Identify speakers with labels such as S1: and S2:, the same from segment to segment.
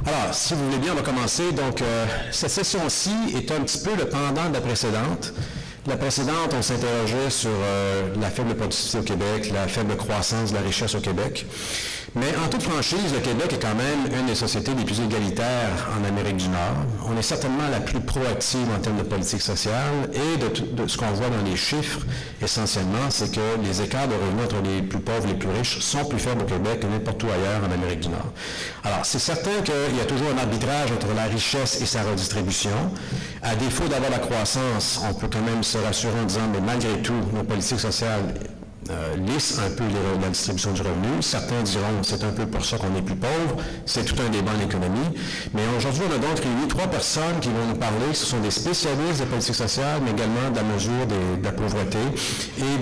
S1: Alors, si vous voulez bien, on va commencer. Donc, cette session-ci est un petit peu le pendant de la précédente. La précédente, on s'interrogeait sur la faible productivité au Québec, la faible croissance de la richesse au Québec. Mais en toute franchise, le Québec est quand même une des sociétés les plus égalitaires en Amérique du Nord. On est certainement la plus proactive en termes de politique sociale et de ce qu'on voit dans les chiffres, essentiellement, c'est que les écarts de revenus entre les plus pauvres et les plus riches sont plus faibles au Québec que n'importe où ailleurs en Amérique du Nord. Alors, c'est certain qu'il y a toujours un arbitrage entre la richesse et sa redistribution. À défaut d'avoir la croissance, on peut quand même se rassurer en disant, mais malgré tout, nos politiques sociales lissent un peu la distribution du revenu. Certains diront c'est un peu pour ça qu'on est plus pauvre. C'est tout un débat en économie. Mais aujourd'hui, on a donc réuni 3 personnes qui vont nous parler. Ce sont des spécialistes de politique sociale, mais également de la mesure de la pauvreté et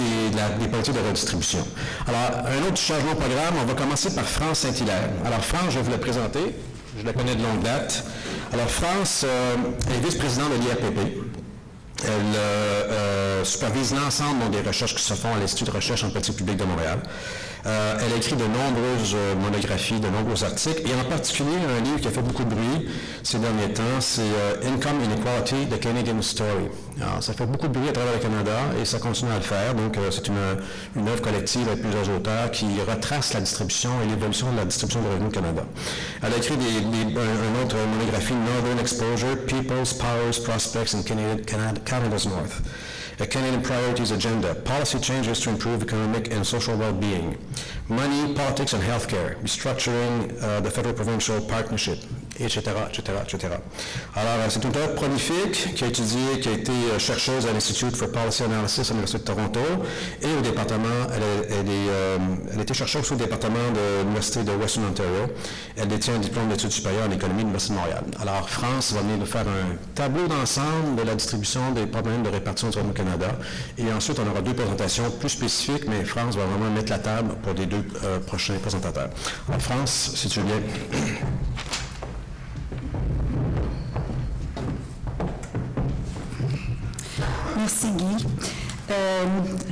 S1: des politiques de redistribution. Alors, un autre changement de programme, on va commencer par France Saint-Hilaire. Alors, France, je vais vous la présenter. Je la connais de longue date. Alors, France est vice-présidente de l'IRPP. Elle supervise l'ensemble des recherches qui se font à l'Institut de recherche en politique publique de Montréal. Elle a écrit de nombreuses monographies, de nombreux articles, et en particulier un livre qui a fait beaucoup de bruit ces derniers temps, c'est Income Inequality, The Canadian Story. Alors, ça fait beaucoup de bruit à travers le Canada, et ça continue à le faire. Donc, c'est une œuvre collective avec plusieurs auteurs qui retrace la distribution et l'évolution de la distribution de revenus au Canada. Elle a écrit une autre monographie, Northern Exposure, People's Powers, Prospects in Canada's North. A Canadian Priorities Agenda, Policy Changes to Improve Economic and Social Well-Being, Money, Politics and Healthcare, Restructuring the Federal-Provincial Partnership, etc., etc., etc. Alors, c'est une auteure prolifique qui a été chercheuse à l'Institute for Policy Analysis à l'Université de Toronto et au département, elle a été chercheuse au département de l'Université de Western Ontario. Elle détient un diplôme d'études supérieures en économie de l'Université de Montréal. Alors, France va venir nous faire un tableau d'ensemble de la distribution des problèmes de répartition du revenu au Canada. Et ensuite, on aura 2 présentations plus spécifiques, mais France va vraiment mettre la table pour les 2 prochains présentateurs. Alors, France, si tu veux bien.
S2: Merci Guy.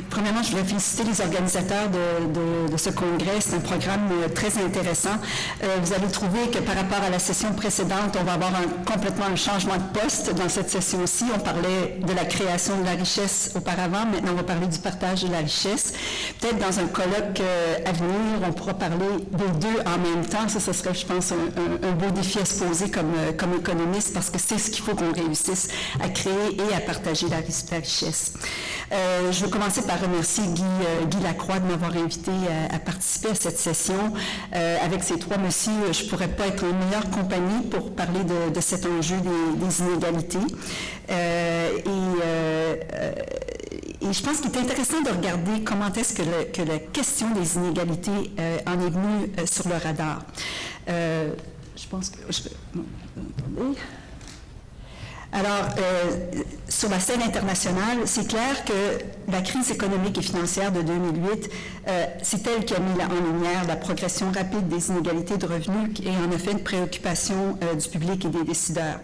S2: Premièrement, je voulais féliciter les organisateurs de ce congrès. C'est un programme très intéressant. Vous allez trouver que par rapport à la session précédente, on va avoir complètement un changement de poste dans cette session-ci. On parlait de la création de la richesse auparavant. Maintenant, on va parler du partage de la richesse. Peut-être dans un colloque à venir, on pourra parler des 2 en même temps. Ça, ce serait, je pense, un beau défi à se poser comme économiste parce que c'est ce qu'il faut qu'on réussisse à créer et à partager la richesse. Je veux commencer par remercier Guy Lacroix de m'avoir invité à participer à cette session. Avec ces 3 messieurs, je ne pourrais pas être en meilleure compagnie pour parler de cet enjeu des inégalités. Et je pense qu'il est intéressant de regarder comment est-ce que la question des inégalités en est venue sur le radar. Je pense que... attendez. Alors, sur la scène internationale, c'est clair que la crise économique et financière de 2008, c'est elle qui a mis en lumière la progression rapide des inégalités de revenus et en a fait une préoccupation du public et des décideurs.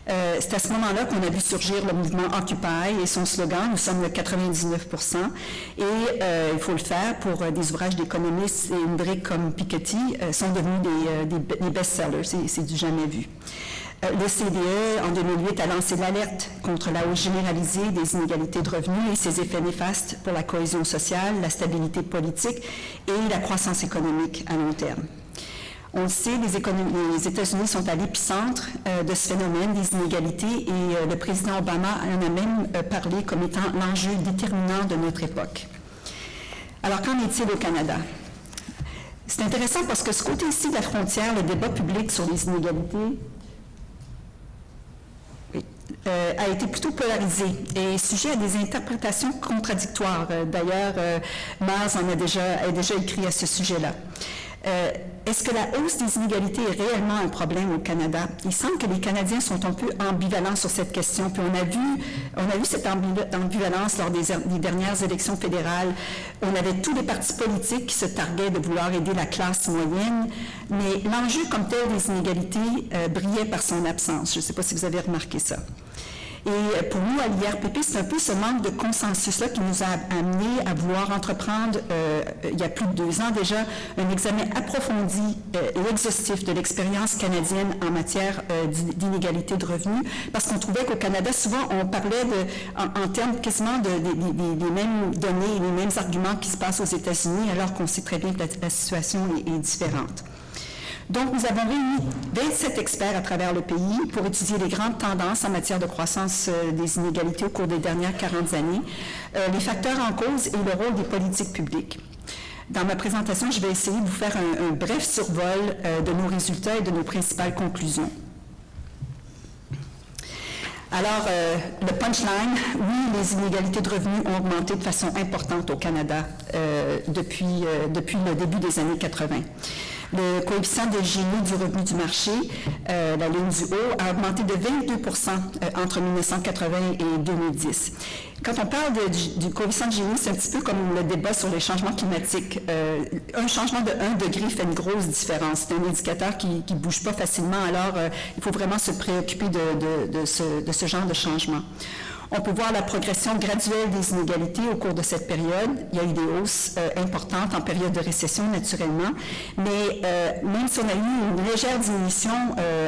S2: C'est à ce moment-là qu'on a vu surgir le mouvement Occupy et son slogan « Nous sommes le 99%» et il faut le faire pour des ouvrages d'économistes et une brique comme Piketty sont devenus des best-sellers, c'est du jamais vu. L'OCDE, en 2008, a lancé l'alerte contre la hausse généralisée des inégalités de revenus et ses effets néfastes pour la cohésion sociale, la stabilité politique et la croissance économique à long terme. On le sait, les États-Unis sont à l'épicentre de ce phénomène des inégalités et le président Obama en a même parlé comme étant l'enjeu déterminant de notre époque. Alors, qu'en est-il au Canada? C'est intéressant parce que ce côté-ci de la frontière, le débat public sur les inégalités, a été plutôt polarisé et sujet à des interprétations contradictoires. D'ailleurs, Mars a déjà écrit à ce sujet-là. Est-ce que la hausse des inégalités est réellement un problème au Canada? Il semble que les Canadiens sont un peu ambivalents sur cette question. Puis on a vu cette ambivalence lors des dernières élections fédérales. On avait tous les partis politiques qui se targuaient de vouloir aider la classe moyenne, mais l'enjeu comme tel des inégalités brillait par son absence. Je ne sais pas si vous avez remarqué ça. Et pour nous, à l'IRPP, c'est un peu ce manque de consensus-là qui nous a amené à vouloir entreprendre, il y a plus de 2 ans déjà, un examen approfondi et exhaustif de l'expérience canadienne en matière d'inégalité de revenus, parce qu'on trouvait qu'au Canada, souvent, on parlait en termes quasiment des mêmes données, les mêmes arguments qui se passent aux États-Unis, alors qu'on sait très bien que la situation est différente. Donc, nous avons réuni 27 experts à travers le pays pour étudier les grandes tendances en matière de croissance des inégalités au cours des dernières 40 années, les facteurs en cause et le rôle des politiques publiques. Dans ma présentation, je vais essayer de vous faire un bref survol de nos résultats et de nos principales conclusions. Alors, le punchline, oui, les inégalités de revenus ont augmenté de façon importante au Canada depuis le début des années 80. Le coefficient de Gini du revenu du marché, la ligne du haut, a augmenté de 22% entre 1980 et 2010. Quand on parle du coefficient de Gini, c'est un petit peu comme le débat sur les changements climatiques. Un changement de 1 degré fait une grosse différence. C'est un indicateur qui ne bouge pas facilement, alors il faut vraiment se préoccuper de ce genre de changement. On peut voir la progression graduelle des inégalités au cours de cette période. Il y a eu des hausses importantes en période de récession, naturellement, mais même si on a eu une légère diminution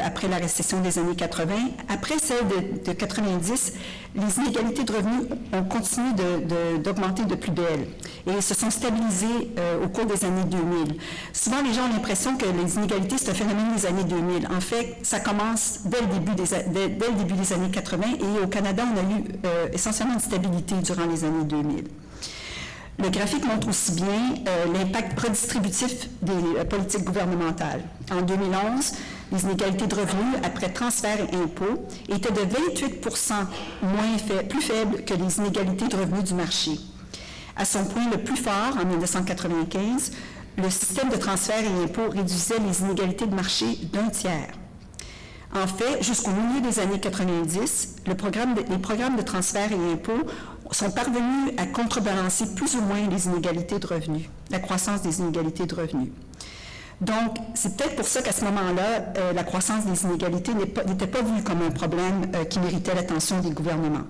S2: après la récession des années 80, après celle de 90, les inégalités de revenus ont continué d'augmenter de plus belle et se sont stabilisées au cours des années 2000. Souvent, les gens ont l'impression que les inégalités, c'est un phénomène des années 2000. En fait, ça commence dès le début des années 80 et au Canada, on a eu essentiellement une stabilité durant les années 2000. Le graphique montre aussi bien l'impact redistributif des politiques gouvernementales. En 2011, les inégalités de revenus après transferts et impôts étaient de 28 plus faibles que les inégalités de revenus du marché. À son point le plus fort, en 1995, le système de transferts et impôts réduisait les inégalités de marché d'1 tiers. En fait, jusqu'au milieu des années 90, les programmes de transferts et impôts sont parvenus à contrebalancer plus ou moins les inégalités de revenus, la croissance des inégalités de revenus. Donc, c'est peut-être pour ça qu'à ce moment-là, la croissance des inégalités n'était pas vue comme un problème qui méritait l'attention des gouvernements.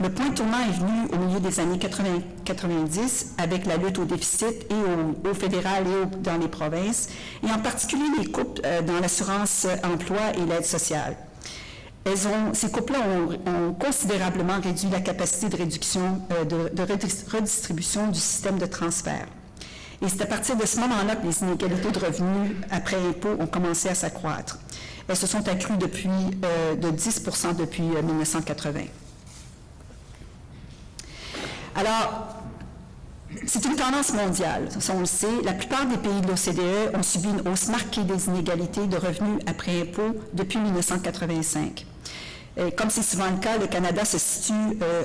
S2: Le point tournant est venu au milieu des années 80-90 avec la lutte au déficit et au fédéral et dans les provinces, et en particulier les coupes dans l'assurance-emploi et l'aide sociale. Ces coupes-là ont considérablement réduit la capacité de réduction, de redistribution du système de transfert. Et c'est à partir de ce moment-là que les inégalités de revenus après impôt ont commencé à s'accroître. Elles se sont accrues de 10% depuis 1980. Alors, c'est une tendance mondiale, ça on le sait. La plupart des pays de l'OCDE ont subi une hausse marquée des inégalités de revenus après impôt depuis 1985. Et comme c'est souvent le cas, le Canada se situe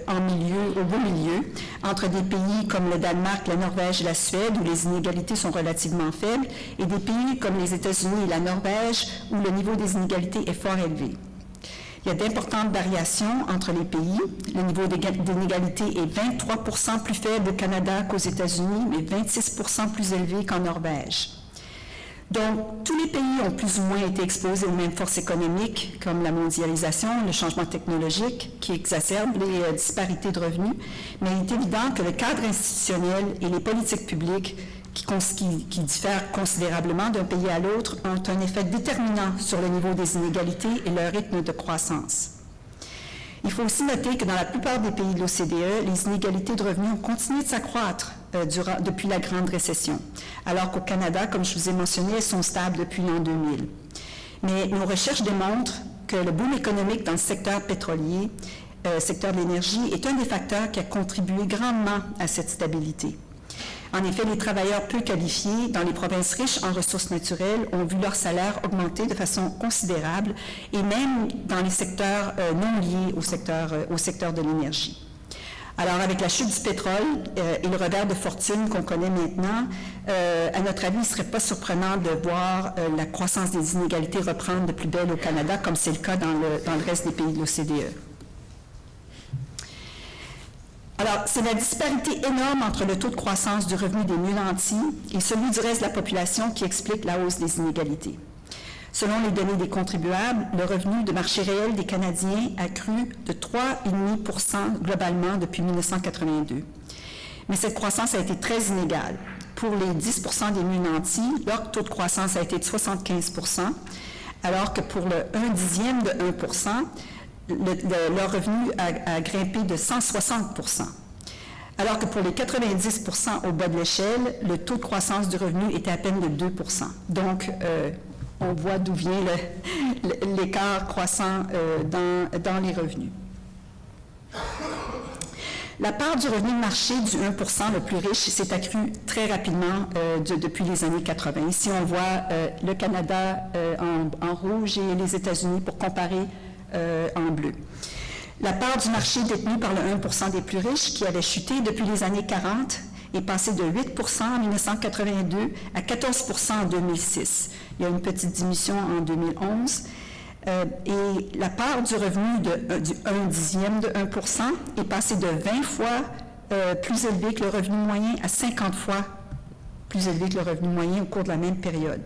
S2: au beau milieu, entre des pays comme le Danemark, la Norvège et la Suède, où les inégalités sont relativement faibles, et des pays comme les États-Unis et la Norvège, où le niveau des inégalités est fort élevé. Il y a d'importantes variations entre les pays. Le niveau d'inégalité est 23% plus faible au Canada qu'aux États-Unis, mais 26% plus élevé qu'en Norvège. Donc, tous les pays ont plus ou moins été exposés aux mêmes forces économiques, comme la mondialisation, le changement technologique, qui exacerbe les disparités de revenus, mais il est évident que le cadre institutionnel et les politiques publiques qui diffèrent considérablement d'un pays à l'autre ont un effet déterminant sur le niveau des inégalités et leur rythme de croissance. Il faut aussi noter que dans la plupart des pays de l'OCDE, les inégalités de revenus ont continué de s'accroître depuis la Grande Récession, alors qu'au Canada, comme je vous ai mentionné, elles sont stables depuis l'an 2000. Mais nos recherches démontrent que le boom économique dans le secteur pétrolier, secteur de l'énergie, est un des facteurs qui a contribué grandement à cette stabilité. En effet, les travailleurs peu qualifiés dans les provinces riches en ressources naturelles ont vu leur salaire augmenter de façon considérable et même dans les secteurs non liés au secteur de l'énergie. Alors, avec la chute du pétrole et le revers de fortune qu'on connaît maintenant, à notre avis, il ne serait pas surprenant de voir la croissance des inégalités reprendre de plus belle au Canada, comme c'est le cas dans le reste des pays de l'OCDE. Alors, c'est la disparité énorme entre le taux de croissance du revenu des mieux nantis et celui du reste de la population qui explique la hausse des inégalités. Selon les données des contribuables, le revenu de marché réel des Canadiens a cru de 3,5% globalement depuis 1982. Mais cette croissance a été très inégale. Pour les 10% des mieux nantis, leur taux de croissance a été de 75%, alors que pour le 1/10 de 1%, leur revenu a grimpé de 160%. Alors que pour les 90% au bas de l'échelle, le taux de croissance du revenu était à peine de 2%. Donc, on voit d'où vient l'écart croissant dans les revenus. La part du revenu de marché du 1% le plus riche s'est accrue très rapidement depuis les années 80. Ici, on voit le Canada en rouge et les États-Unis pour comparer en bleu. La part du marché détenue par le 1% des plus riches, qui avait chuté depuis les années 40, est passée de 8% en 1982 à 14% en 2006. Il y a une petite diminution en 2011. Et la part du revenu du 1/10 de 1% est passée de 20 fois plus élevée que le revenu moyen à 50 fois plus élevé que le revenu moyen au cours de la même période.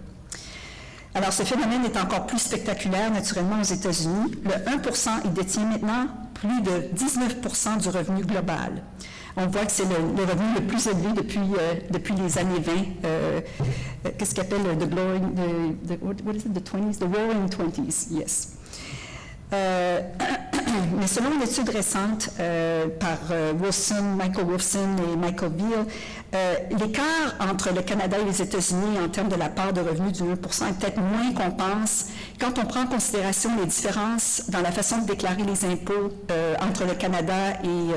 S2: Alors, ce phénomène est encore plus spectaculaire, naturellement, aux États-Unis. Le 1%, il détient maintenant plus de 19% du revenu global. On voit que c'est le revenu le plus élevé depuis les années 20. Qu'est-ce qu'on appelle what is it, the 20s? The Roaring 20s, yes. Mais selon une étude récente par Michael Wolfson et Michael Beale, l'écart entre le Canada et les États-Unis en termes de la part de revenus du 1% est peut-être moins qu'on pense quand on prend en considération les différences dans la façon de déclarer les impôts entre le Canada et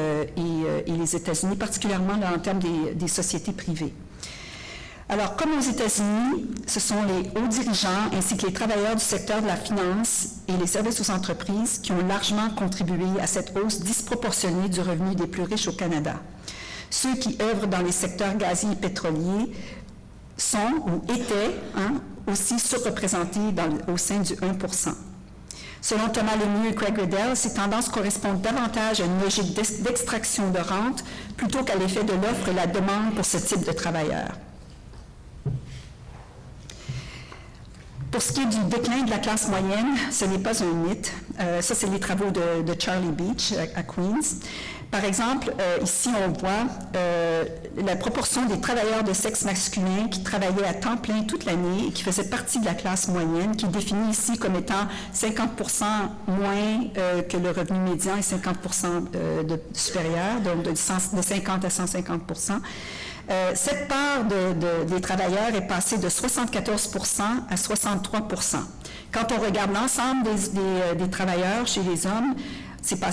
S2: les États-Unis, particulièrement là, en termes des sociétés privées. Alors, comme aux États-Unis, ce sont les hauts dirigeants ainsi que les travailleurs du secteur de la finance et les services aux entreprises qui ont largement contribué à cette hausse disproportionnée du revenu des plus riches au Canada. Ceux qui œuvrent dans les secteurs gaziers et pétroliers sont ou étaient aussi surreprésentés au sein du 1%. Selon Thomas Lemieux et Craig Riddell, ces tendances correspondent davantage à une logique d'extraction de rente plutôt qu'à l'effet de l'offre et la demande pour ce type de travailleurs. Pour ce qui est du déclin de la classe moyenne, ce n'est pas un mythe. Ça, c'est les travaux de Charlie Beach à Queens. Par exemple, ici, on voit la proportion des travailleurs de sexe masculin qui travaillaient à temps plein toute l'année et qui faisaient partie de la classe moyenne, qui est définie ici comme étant 50% moins que le revenu médian et 50% supérieur, donc de 50 à 150%. Cette part des travailleurs est passée de 74% à 63%. Quand on regarde l'ensemble des travailleurs chez les hommes,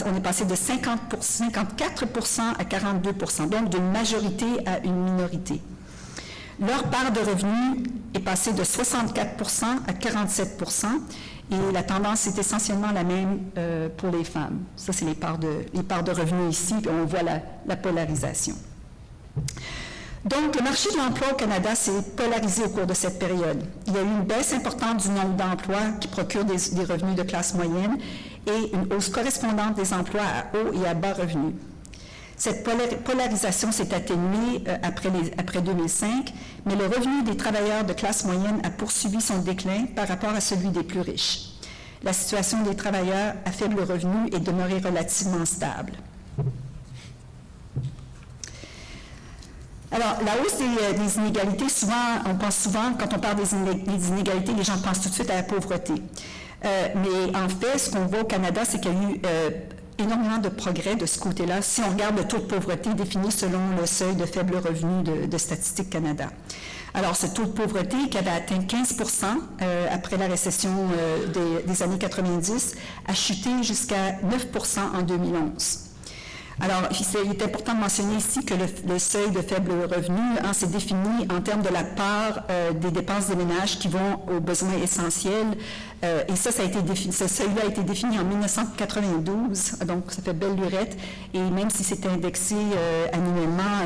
S2: on est passé de 54% à 42%, donc d'une majorité à une minorité. Leur part de revenus est passée de 64% à 47%, et la tendance est essentiellement la même pour les femmes. Ça, c'est les parts de revenus ici, puis on voit la polarisation. Donc, le marché de l'emploi au Canada s'est polarisé au cours de cette période. Il y a eu une baisse importante du nombre d'emplois qui procurent des revenus de classe moyenne et une hausse correspondante des emplois à haut et à bas revenus. Cette polarisation s'est atténuée après 2005, mais le revenu des travailleurs de classe moyenne a poursuivi son déclin par rapport à celui des plus riches. La situation des travailleurs à faible revenu est demeurée relativement stable. Alors, la hausse des inégalités, on pense souvent, quand on parle des inégalités, les gens pensent tout de suite à la pauvreté. Mais en fait, ce qu'on voit au Canada, c'est qu'il y a eu énormément de progrès de ce côté-là, si on regarde le taux de pauvreté défini selon le seuil de faible revenu de Statistique Canada. Alors, ce taux de pauvreté qui avait atteint 15% après la récession des années 90 a chuté jusqu'à 9% en 2011. Alors, il est important de mentionner ici que le seuil de faible revenu s'est défini en termes de la part des dépenses de ménage qui vont aux besoins essentiels. Et ça a été ce seuil-là a été défini en 1992, donc ça fait belle lurette. Et même si c'est indexé annuellement,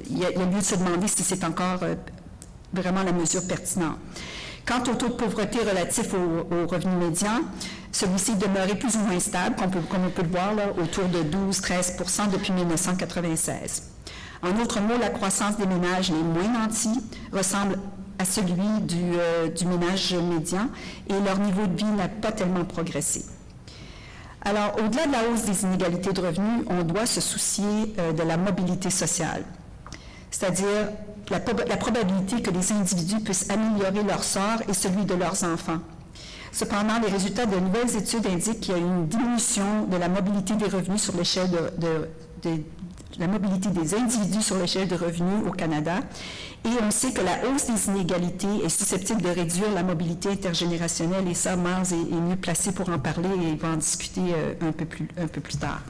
S2: il y a lieu de se demander si c'est encore vraiment la mesure pertinente. Quant au taux de pauvreté relatif au revenu médian, celui-ci est demeuré plus ou moins stable, comme on peut le voir, là, autour de 12-13% depuis 1996. En d'autres mots, la croissance des ménages les moins nantis ressemble à celui du ménage médian et leur niveau de vie n'a pas tellement progressé. Alors, au-delà de la hausse des inégalités de revenus, on doit se soucier de la mobilité sociale, c'est-à-dire la probabilité que les individus puissent améliorer leur sort et celui de leurs enfants. Cependant, les résultats de nouvelles études indiquent qu'il y a une diminution de la mobilité des revenus sur l'échelle de la mobilité des individus sur l'échelle de revenus au Canada. Et on sait que la hausse des inégalités est susceptible de réduire la mobilité intergénérationnelle. Et ça, Miles est mieux placé pour en parler et il va en discuter un peu plus tard.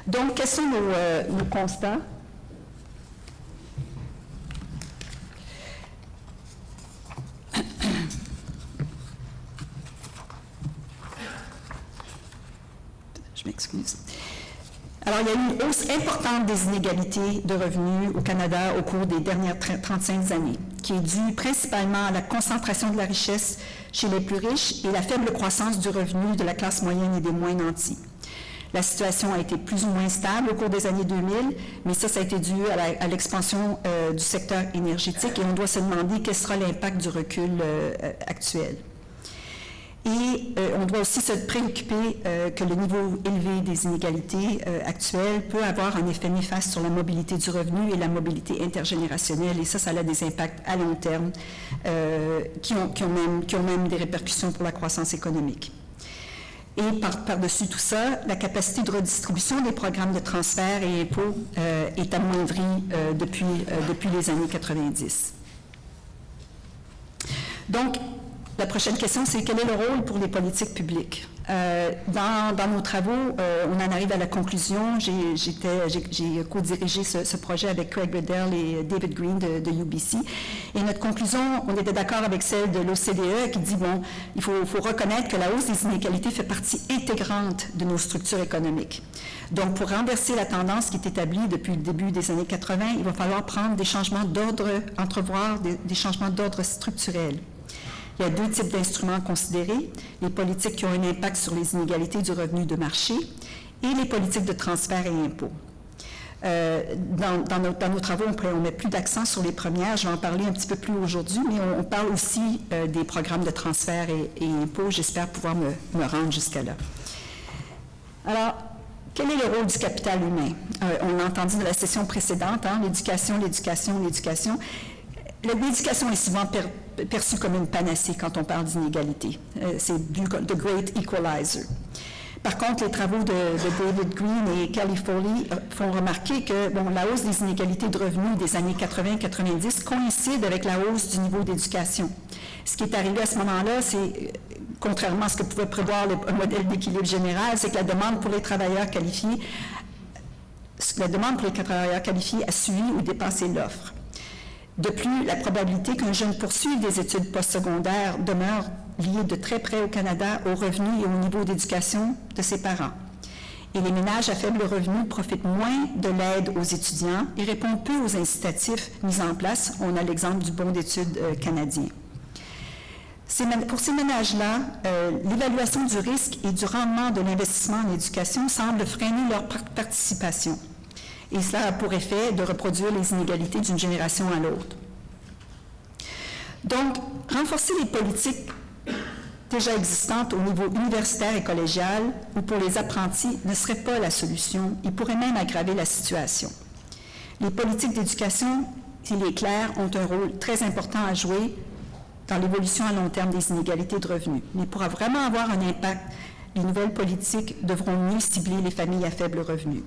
S2: Donc, quels sont nos constats? Je m'excuse. Alors, il y a eu une hausse importante des inégalités de revenus au Canada au cours des dernières 35 années, qui est due principalement à la concentration de la richesse chez les plus riches et la faible croissance du revenu de la classe moyenne et des moins nantis. La situation a été plus ou moins stable au cours des années 2000, mais ça a été dû à l'expansion du secteur énergétique et on doit se demander quel sera l'impact du recul actuel. Et on doit aussi se préoccuper que le niveau élevé des inégalités actuelles peut avoir un effet néfaste sur la mobilité du revenu et la mobilité intergénérationnelle. Et ça a des impacts à long terme qui ont même des répercussions pour la croissance économique. Et par-dessus tout ça, la capacité de redistribution des programmes de transfert et impôts est amoindrie depuis les années 90. Donc, la prochaine question, c'est quel est le rôle pour les politiques publiques? Dans nos travaux, on en arrive à la conclusion. J'ai co-dirigé ce projet avec Craig Riddell et David Green de UBC. Et notre conclusion, on était d'accord avec celle de l'OCDE qui dit, bon, il faut reconnaître que la hausse des inégalités fait partie intégrante de nos structures économiques. Donc, pour renverser la tendance qui est établie depuis le début des années 80, il va falloir prendre des changements d'ordre, entrevoir des changements d'ordre structurel. Il y a deux types d'instruments à considérer, les politiques qui ont un impact sur les inégalités du revenu de marché et les politiques de transfert et impôts. Dans nos travaux, on met plus d'accent sur les premières, je vais en parler un petit peu plus aujourd'hui, mais on parle aussi des programmes de transfert et impôts. J'espère pouvoir me rendre jusqu'à là. Alors, quel est le rôle du capital humain? On l'a entendu dans la session précédente, hein, l'éducation. L'éducation est souvent perçue comme une panacée quand on parle d'inégalité. C'est vu comme the great equalizer. Par contre, les travaux de David Green et Kelly Foley font remarquer que la hausse des inégalités de revenus des années 80-90 coïncide avec la hausse du niveau d'éducation. Ce qui est arrivé à ce moment-là, c'est, contrairement à ce que pouvait prévoir un modèle d'équilibre général, c'est que la demande pour les travailleurs qualifiés a suivi ou dépassé l'offre. De plus, la probabilité qu'un jeune poursuive des études postsecondaires demeure liée de très près au Canada aux revenus et au niveau d'éducation de ses parents. Et les ménages à faible revenu profitent moins de l'aide aux étudiants et répondent peu aux incitatifs mis en place. On a l'exemple du bon d'études canadien. Pour ces ménages-là, l'évaluation du risque et du rendement de l'investissement en éducation semble freiner leur participation. Et cela a pour effet de reproduire les inégalités d'une génération à l'autre. Donc, renforcer les politiques déjà existantes au niveau universitaire et collégial ou pour les apprentis ne serait pas la solution et pourrait même aggraver la situation. Les politiques d'éducation, s'il est clair, ont un rôle très important à jouer dans l'évolution à long terme des inégalités de revenus. Mais pour vraiment avoir un impact, les nouvelles politiques devront mieux cibler les familles à faible revenu.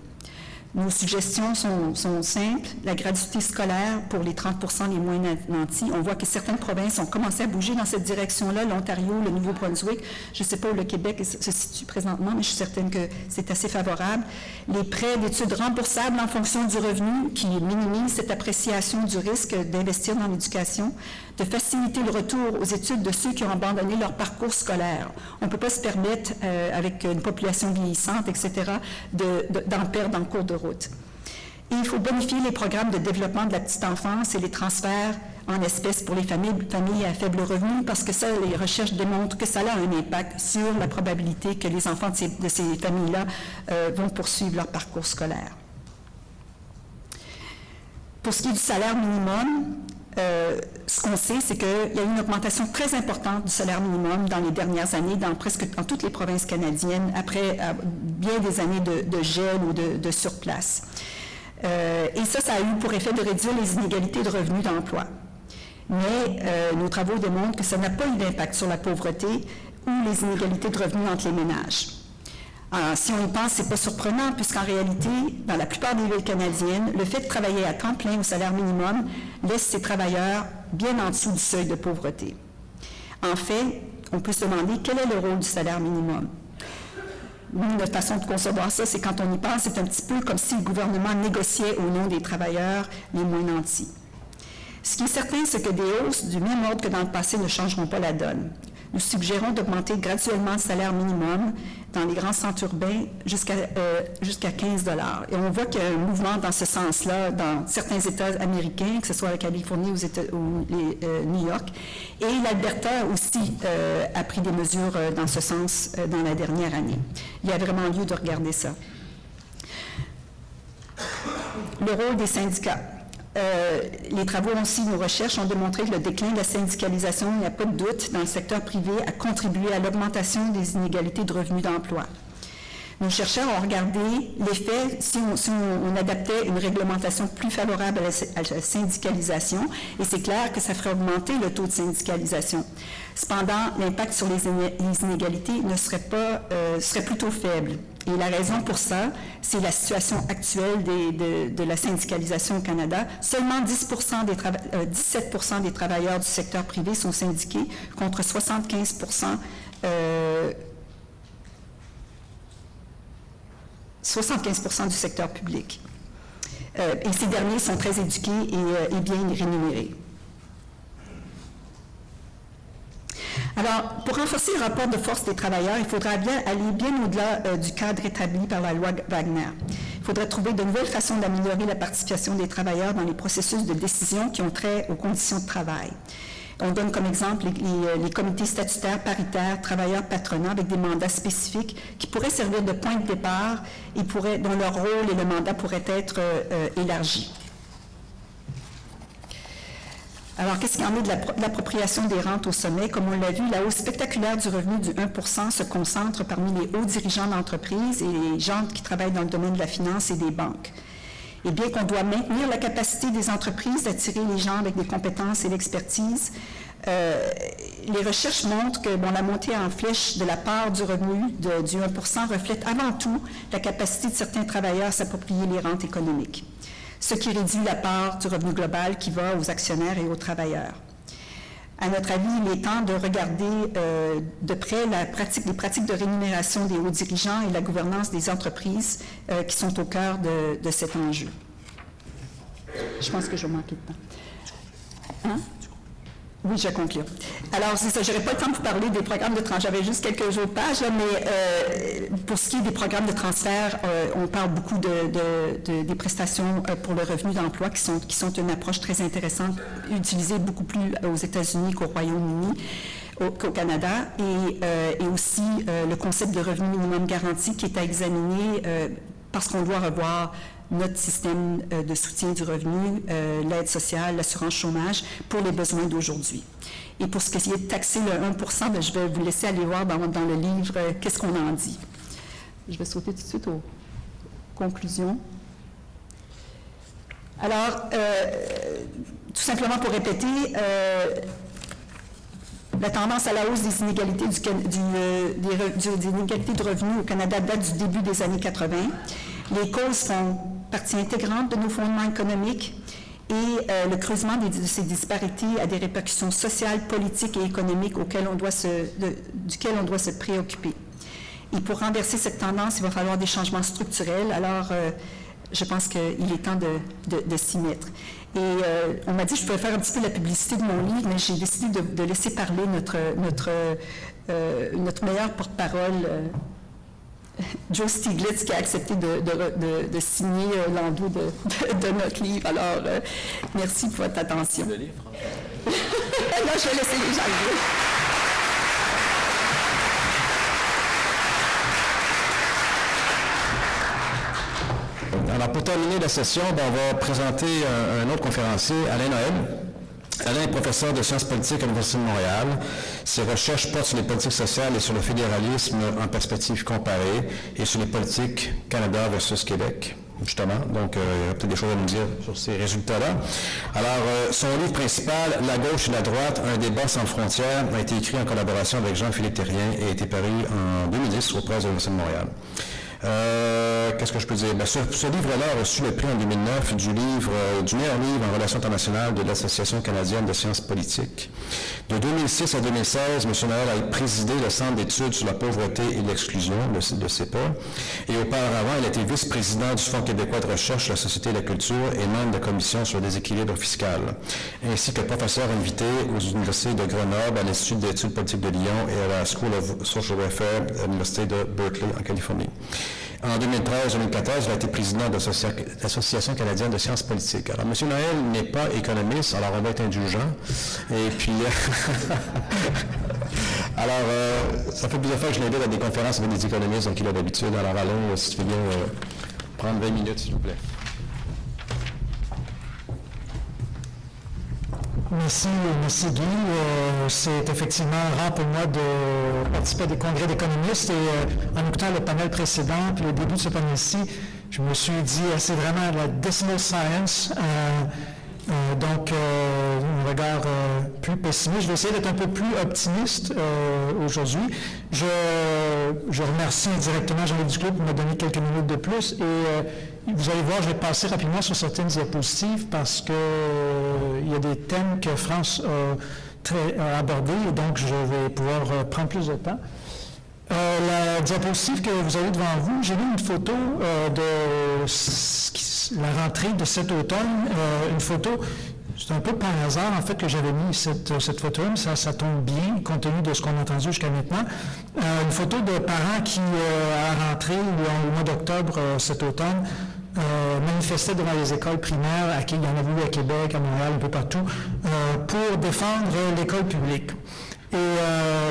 S2: Nos suggestions sont simples. La gratuité scolaire pour les 30% les moins nantis. On voit que certaines provinces ont commencé à bouger dans cette direction-là, l'Ontario, le Nouveau-Brunswick. Je ne sais pas où le Québec se situe présentement, mais je suis certaine que c'est assez favorable. Les prêts d'études remboursables en fonction du revenu qui minimisent cette appréciation du risque d'investir dans l'éducation, de faciliter le retour aux études de ceux qui ont abandonné leur parcours scolaire. On ne peut pas se permettre, avec une population vieillissante, etc., d'en perdre en cours de route. Et il faut bonifier les programmes de développement de la petite enfance et les transferts en espèces pour les familles à faible revenu, parce que ça, les recherches démontrent que ça a un impact sur la probabilité que les enfants de ces familles-là vont poursuivre leur parcours scolaire. Pour ce qui est du salaire minimum, ce qu'on sait, c'est qu'il y a eu une augmentation très importante du salaire minimum dans les dernières années, dans toutes les provinces canadiennes, après bien des années de gel ou de surplace. Et ça a eu pour effet de réduire les inégalités de revenus d'emploi. Mais nos travaux démontrent que ça n'a pas eu d'impact sur la pauvreté ou les inégalités de revenus entre les ménages. Alors, si on y pense, ce n'est pas surprenant, puisqu'en réalité, dans la plupart des villes canadiennes, le fait de travailler à temps plein au salaire minimum laisse ces travailleurs bien en dessous du seuil de pauvreté. En fait, on peut se demander quel est le rôle du salaire minimum. Nous, notre façon de concevoir ça, c'est quand on y pense, c'est un petit peu comme si le gouvernement négociait au nom des travailleurs les moins nantis. Ce qui est certain, c'est que des hausses du même ordre que dans le passé ne changeront pas la donne. Nous suggérons d'augmenter graduellement le salaire minimum dans les grands centres urbains jusqu'à 15 $. Et on voit qu'il y a un mouvement dans ce sens-là dans certains États américains, que ce soit la Californie ou New York. Et l'Alberta aussi a pris des mesures dans ce sens dans la dernière année. Il y a vraiment lieu de regarder ça. Le rôle des syndicats. Les travaux aussi, nos recherches ont démontré que le déclin de la syndicalisation, il n'y a pas de doute, dans le secteur privé, a contribué à l'augmentation des inégalités de revenus d'emploi. Nos chercheurs ont regardé l'effet si on adaptait une réglementation plus favorable à la syndicalisation, et c'est clair que ça ferait augmenter le taux de syndicalisation. Cependant, l'impact sur les inégalités serait plutôt faible. Et la raison pour ça, c'est la situation actuelle de la syndicalisation au Canada. Seulement 17% des travailleurs du secteur privé sont syndiqués, contre 75% du secteur public. Et ces derniers sont très éduqués et bien rémunérés. Alors, pour renforcer le rapport de force des travailleurs, il faudra aller bien au-delà du cadre établi par la loi Wagner. Il faudrait trouver de nouvelles façons d'améliorer la participation des travailleurs dans les processus de décision qui ont trait aux conditions de travail. On donne comme exemple les comités statutaires paritaires, travailleurs patronat, avec des mandats spécifiques qui pourraient servir de point de départ et dont leur rôle et le mandat pourraient être élargis. Alors, qu'est-ce qu'il y en est de l'appropriation des rentes au sommet? Comme on l'a vu, la hausse spectaculaire du revenu du 1% se concentre parmi les hauts dirigeants d'entreprise et les gens qui travaillent dans le domaine de la finance et des banques. Et bien qu'on doit maintenir la capacité des entreprises d'attirer les gens avec des compétences et l'expertise, les recherches montrent que la montée en flèche de la part du revenu du 1% reflète avant tout la capacité de certains travailleurs à s'approprier les rentes économiques, ce qui réduit la part du revenu global qui va aux actionnaires et aux travailleurs. À notre avis, il est temps de regarder de près les pratiques de rémunération des hauts dirigeants et la gouvernance des entreprises qui sont au cœur de cet enjeu. Je pense que je vais manquer de temps. Hein? Oui, je conclure. Alors, c'est ça, je n'aurai pas le temps de vous parler des programmes de transfert. J'avais juste quelques autres pages, là, mais pour ce qui est des programmes de transfert, on parle beaucoup des prestations pour le revenu d'emploi qui sont une approche très intéressante, utilisée beaucoup plus aux États-Unis qu'au Royaume-Uni, qu'au Canada, et aussi le concept de revenu minimum garanti qui est à examiner parce qu'on doit revoir notre système de soutien du revenu, l'aide sociale, l'assurance chômage pour les besoins d'aujourd'hui. Et pour ce qui est de taxer le 1%, je vais vous laisser aller voir dans le livre qu'est-ce qu'on en dit. Je vais sauter tout de suite aux conclusions. Alors, tout simplement pour répéter, la tendance à la hausse des inégalités des inégalités de revenus au Canada date du début des années 80. Les causes font partie intégrante de nos fondements économiques et le creusement de ces disparités a des répercussions sociales, politiques et économiques duquel on doit se préoccuper. Et pour renverser cette tendance, il va falloir des changements structurels. Alors, je pense qu'il est temps de s'y mettre. Et on m'a dit que je pouvais faire un petit peu la publicité de mon livre, mais j'ai décidé de laisser parler notre meilleur porte-parole, Joe Stiglitz, qui a accepté de signer l'endos de notre livre. Alors, merci pour votre attention. Le livre, là, je vais laisser les gens le lire.
S1: Alors, pour terminer la session, on va présenter un autre conférencier, Alain Noël. Alain est professeur de sciences politiques à l'Université de Montréal. Ses recherches portent sur les politiques sociales et sur le fédéralisme en perspective comparée et sur les politiques Canada versus Québec, justement. Donc, il y a peut-être des choses à nous dire sur ces résultats-là. Alors, son livre principal, La gauche et la droite, un débat sans frontières, a été écrit en collaboration avec Jean-Philippe Terrien et a été paru en 2010 aux presses de l'Université de Montréal. Qu'est-ce que je peux dire? Ce livre-là a reçu le prix en 2009 du meilleur livre en relations internationales de l'Association canadienne de sciences politiques. De 2006 à 2016, M. Noël a présidé le Centre d'études sur la pauvreté et l'exclusion, le CEPA, et auparavant, il a été vice-président du Fonds québécois de recherche sur la société et la culture et membre de la commission sur le déséquilibre fiscal, ainsi que professeur invité aux universités de Grenoble, à l'Institut d'études politiques de Lyon et à la School of Social Welfare à l'Université de Berkeley en Californie. En 2013-2014, il a été président de l'Association canadienne de sciences politiques. Alors, M. Noël n'est pas économiste, alors on va être indulgent. Et puis, alors, ça fait plusieurs fois que je l'invite à des conférences avec des économistes, donc il a d'habitude. Alors, allons, si tu veux bien prendre 20 minutes, s'il vous plaît.
S3: Merci Guy. C'est effectivement rare pour moi de participer à des congrès d'économistes et en écoutant le panel précédent puis le début de ce panel-ci, je me suis dit c'est vraiment la decimal science. Donc, un regard plus pessimiste. Je vais essayer d'être un peu plus optimiste aujourd'hui. Je remercie directement Jean-Luc Duclos pour me donner quelques minutes de plus. Et vous allez voir, je vais passer rapidement sur certaines diapositives parce que il y a des thèmes que France a abordés et donc je vais pouvoir prendre plus de temps. La diapositive que vous avez devant vous, j'ai mis une photo de la rentrée de cet automne, une photo, c'est un peu par hasard en fait que j'avais mis cette photo, mais ça tombe bien compte tenu de ce qu'on a entendu jusqu'à maintenant. Une photo de parents qui, à la rentrée ou au mois d'octobre cet automne, manifestaient devant les écoles primaires, il y en a eu à Québec, à Montréal, un peu partout, pour défendre l'école publique. Et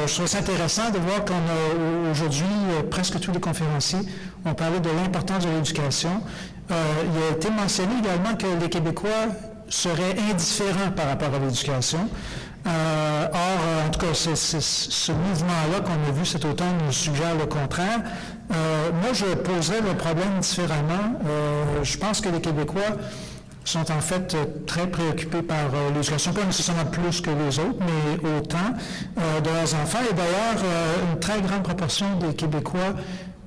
S3: je trouve ça intéressant de voir qu'on a aujourd'hui, presque tous les conférenciers ont parlé de l'importance de l'éducation. Il a été mentionné également que les Québécois seraient indifférents par rapport à l'éducation. Or, en tout cas, ce mouvement-là qu'on a vu cet automne nous suggère le contraire. Moi, je poserais le problème différemment. Je pense que les Québécois sont en fait très préoccupés par l'éducation, pas nécessairement plus que les autres, mais autant de leurs enfants. Et d'ailleurs, une très grande proportion des Québécois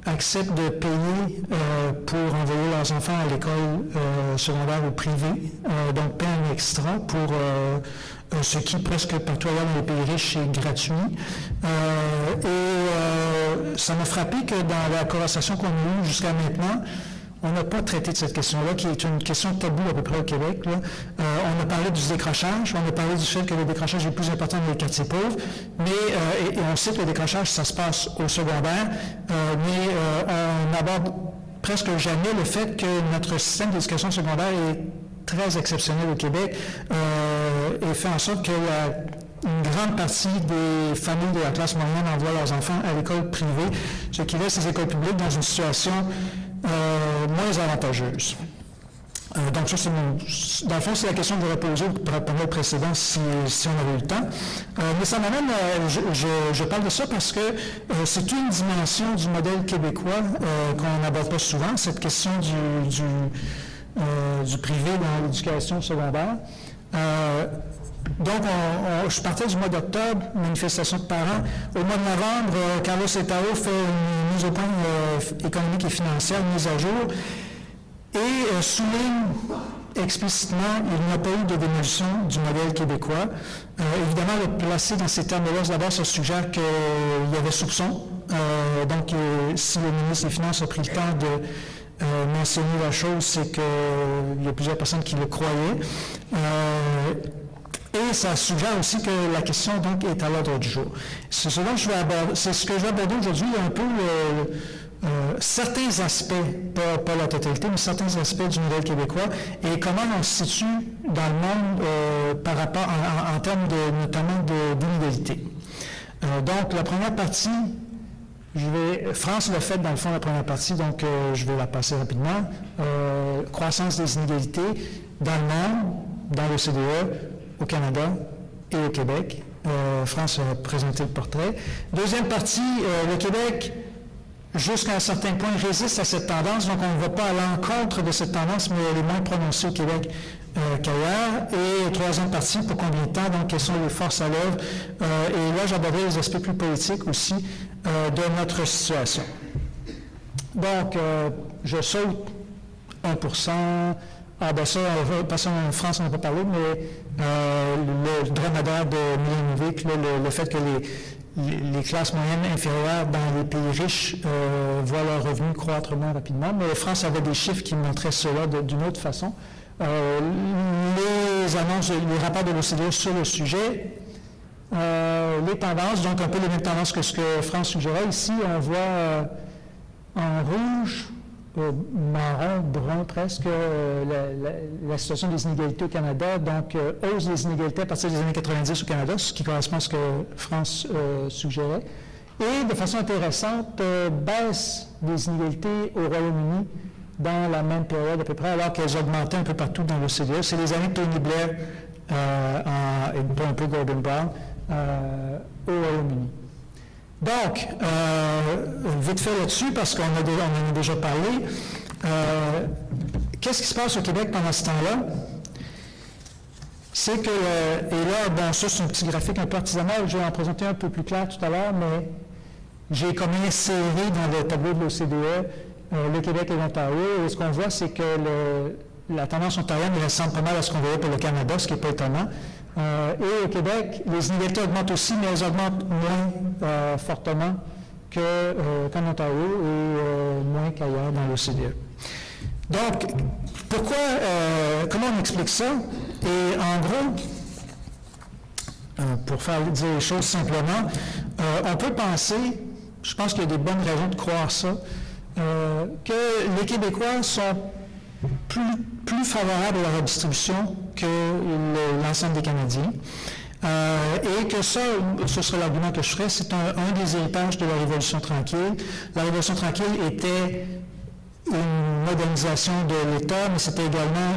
S3: acceptent de payer pour envoyer leurs enfants à l'école secondaire ou privée, donc paient un extra pour ce qui, presque partout ailleurs dans les pays riches, est gratuit. Ça m'a frappé que dans la conversation qu'on a eue jusqu'à maintenant, on n'a pas traité de cette question-là, qui est une question taboue à peu près au Québec. On a parlé du décrochage, on a parlé du fait que le décrochage est plus important dans les quartiers pauvres, mais, et on sait que le décrochage, ça se passe au secondaire, mais on n'aborde presque jamais le fait que notre système d'éducation secondaire est très exceptionnel au Québec et fait en sorte que une grande partie des familles de la classe moyenne envoient leurs enfants à l'école privée, ce qui laisse les écoles publiques dans une situation moins avantageuse. Donc ça, dans le fond, c'est la question que j'aurais posée pour le panel précédent si on avait eu le temps. Mais ça m'amène, je parle de ça parce que c'est une dimension du modèle québécois qu'on n'aborde pas souvent, cette question du privé dans l'éducation secondaire. Donc, je partais du mois d'octobre, manifestation de parents. Au mois de novembre, Carlos Etao fait une mise au point économique et financière, une mise à jour, et souligne explicitement il n'y a pas eu de démolition du modèle québécois. Évidemment, le placer dans ces termes-là, d'abord, ça suggère qu'il y avait soupçon. Donc, si le ministre des Finances a pris le temps de mentionner la chose, c'est qu'il y a plusieurs personnes qui le croyaient. Et ça suggère aussi que la question donc est à l'ordre du jour. C'est ce que je vais aborder aujourd'hui, un peu certains aspects, pas la totalité, mais certains aspects du modèle québécois et comment on se situe dans le monde par rapport en termes notamment d'inégalité. Donc la première partie, France l'a fait dans le fond la première partie, donc je vais la passer rapidement. Croissance des inégalités dans le monde, dans l'OCDE, au Canada et au Québec. France a présenté le portrait. Deuxième partie, le Québec, jusqu'à un certain point, résiste à cette tendance, donc on ne va pas à l'encontre de cette tendance, mais elle est moins prononcée au Québec qu'ailleurs. Et troisième partie, pour combien de temps, donc quelles sont les forces à l'œuvre. Et là, j'aborderai les aspects plus politiques aussi de notre situation. Donc, je saute 1%. Ah ben ça, en France, on n'a pas parlé, mais le dromadaire de Milanovic, le fait que les classes moyennes inférieures dans les pays riches voient leurs revenus croître moins rapidement. Mais la France avait des chiffres qui montraient cela d'une autre façon. Les annonces, les rapports de l'OCDE sur le sujet, les tendances, donc un peu les mêmes tendances que ce que France suggérait. Ici, on voit en rouge, marron, brun presque, la situation des inégalités au Canada, donc hausse des inégalités à partir des années 90 au Canada, ce qui correspond à ce que France suggérait, et de façon intéressante, baisse des inégalités au Royaume-Uni dans la même période à peu près, alors qu'elles augmentaient un peu partout dans l'OCDE. C'est les années de Tony Blair et un peu Gordon Brown au Royaume-Uni. Donc, vite fait là-dessus, parce qu'on en a déjà parlé, qu'est-ce qui se passe au Québec pendant ce temps-là? C'est que, et là, bon, ça c'est un petit graphique un peu artisanal, je vais en présenter un peu plus clair tout à l'heure, mais j'ai comme inséré dans le tableau de l'OCDE le Québec et l'Ontario, et ce qu'on voit, c'est que la tendance ontarienne ressemble pas mal à ce qu'on voyait pour le Canada, ce qui n'est pas étonnant. Et au Québec, les inégalités augmentent aussi, mais elles augmentent moins fortement qu'en Ontario et moins qu'ailleurs dans l'OCDE. Donc, comment on explique ça? Et en gros, pour faire dire les choses simplement, on peut penser, je pense qu'il y a des bonnes raisons de croire ça, que les Québécois sont plus favorables à la redistribution que l'ensemble des Canadiens. Et que ça, ce serait l'argument que je ferais, c'est un des héritages de la Révolution tranquille. La Révolution tranquille était une modernisation de l'État, mais c'était également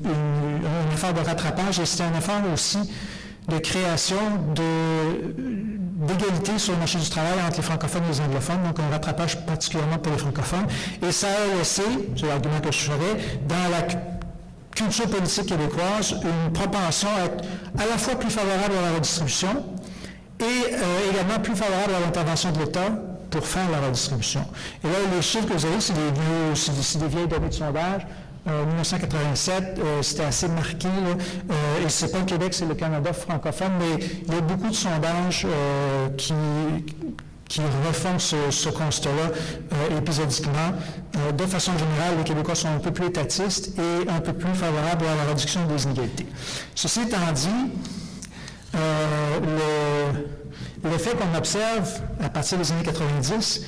S3: un effort de rattrapage et c'était un effort aussi de création d'égalité sur le marché du travail entre les francophones et les anglophones, donc un rattrapage particulièrement pour les francophones. Et ça a laissé, c'est l'argument que je ferais, dans la culture politique québécoise, une propension à être à la fois plus favorable à la redistribution et également plus favorable à l'intervention de l'État pour faire la redistribution. Et là, les chiffres que vous avez, c'est des vieilles données de sondage. 1987, c'était assez marqué, et c'est pas le Québec, c'est le Canada francophone, mais il y a beaucoup de sondages qui refont ce constat-là épisodiquement. De façon générale, les Québécois sont un peu plus étatistes et un peu plus favorables à la réduction des inégalités. Ceci étant dit, l'effet qu'on observe à partir des années 90,